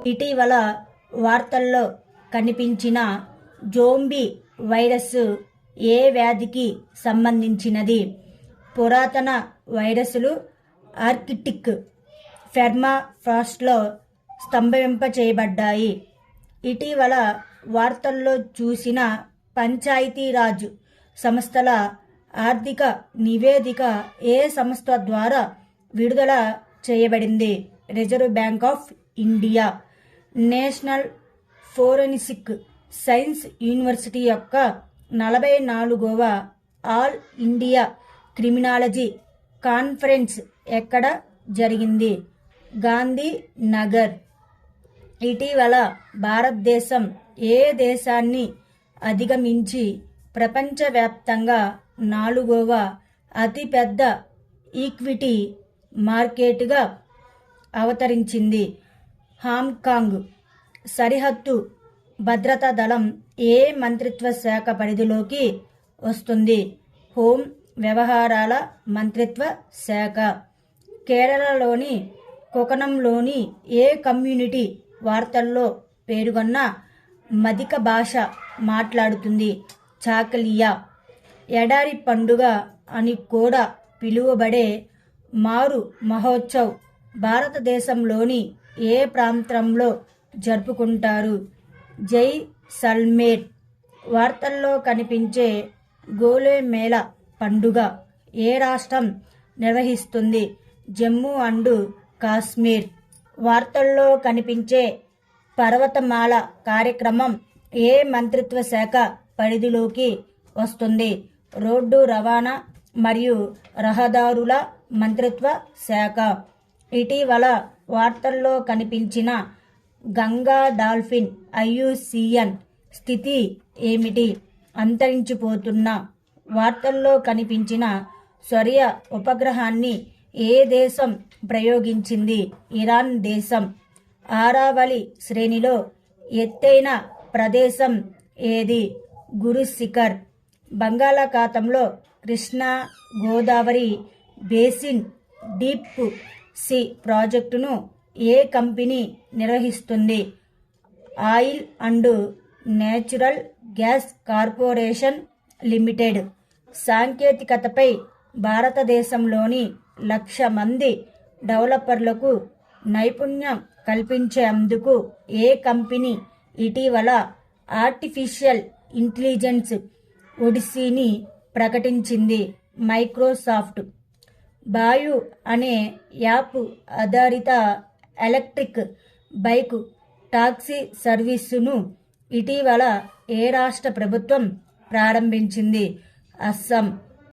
ఇటీవల వార్తల్లో కనిపించిన జోంబీ వైరస్ ఏ వ్యాధికి సంబంధించినది? పురాతన వైరస్లు ఆర్కిటిక్ పెర్మాఫ్రాస్ట్లో స్తంభింపచేయబడ్డాయి. ఇటీవల వార్తల్లో చూసిన పంచాయతీరాజ్ సంస్థల ఆర్థిక నివేదిక ఏ సంస్థ ద్వారా విడుదల చేయబడింది? Reserve bank of India. National forensic science university యొక్క 44వ ఆల్ ఇండియా క్రిమినాలజీ కాన్ఫరెన్స్ ఎక్కడ జరిగింది? గాంధీ నగర్. ఇటీవల భారతదేశం ఏ దేశాన్ని అధిగమించి ప్రపంచవ్యాప్తంగా 4వ అతిపెద్ద ఈక్విటీ మార్కెట్గా అవతరించింది? హాంకాంగ్. సరిహద్దు భద్రతా దళం ఏ మంత్రిత్వ శాఖ పరిధిలోకి వస్తుంది? హోం వ్యవహారాల మంత్రిత్వ శాఖ. కేరళలోని కొకనంలోని ఏ కమ్యూనిటీ వార్తల్లో పేరుగొన్న మదిక భాష మాట్లాడుతుంది? చాకలియా. ఎడారి పండుగ అని కూడా పిలువబడే మారు మహోత్సవ్ భారతదేశంలోని ఏ ప్రాంతంలో జరుపుకుంటారు? జైసల్మేర్. వార్తల్లో కనిపించే గోలే మేళా పండుగ ఏ రాష్ట్రం నిర్వహిస్తుంది? జమ్మూ అండ్ కాశ్మీర్. వార్తల్లో కనిపించే పర్వతమాల కార్యక్రమం ఏ మంత్రిత్వ శాఖ పరిధిలోకి వస్తుంది? రోడ్డు రవాణా మరియు రహదారుల మంత్రిత్వ శాఖ. ఇటీవల వార్తల్లో కనిపించిన గంగా డాల్ఫిన్ IUCN స్థితి ఏమిటి? అంతరించిపోతున్న. వార్తల్లో కనిపించిన సౌర ఉపగ్రహాన్ని ఏ దేశం ప్రయోగించింది? ఇరాన్ దేశం. ఆరావళి శ్రేణిలో ఎత్తైన ప్రదేశం ఏది? గురు శిఖర్. బంగాళాఖాతంలో Krishna Godavari basin deep sea ప్రాజెక్టును ఏ కంపెనీ నిర్వహిస్తుంది? Oil and natural gas corporation limited. సాంకేతికతపై భారతదేశంలోని 1,00,000 మంది డెవలపర్లకు నైపుణ్యం కల్పించేందుకు ఏ కంపెనీ ఇటీవల ఆర్టిఫిషియల్ ఇంటెలిజెన్స్ ఒడిసీని ప్రకటించింది? మైక్రోసాఫ్ట్. బాయు అనే యాప్ ఆధారిత ఎలక్ట్రిక్ బైక్ టాక్సీ సర్వీసును ఇటీవల ఏ రాష్ట్ర ప్రభుత్వం ప్రారంభించింది? అస్సాం.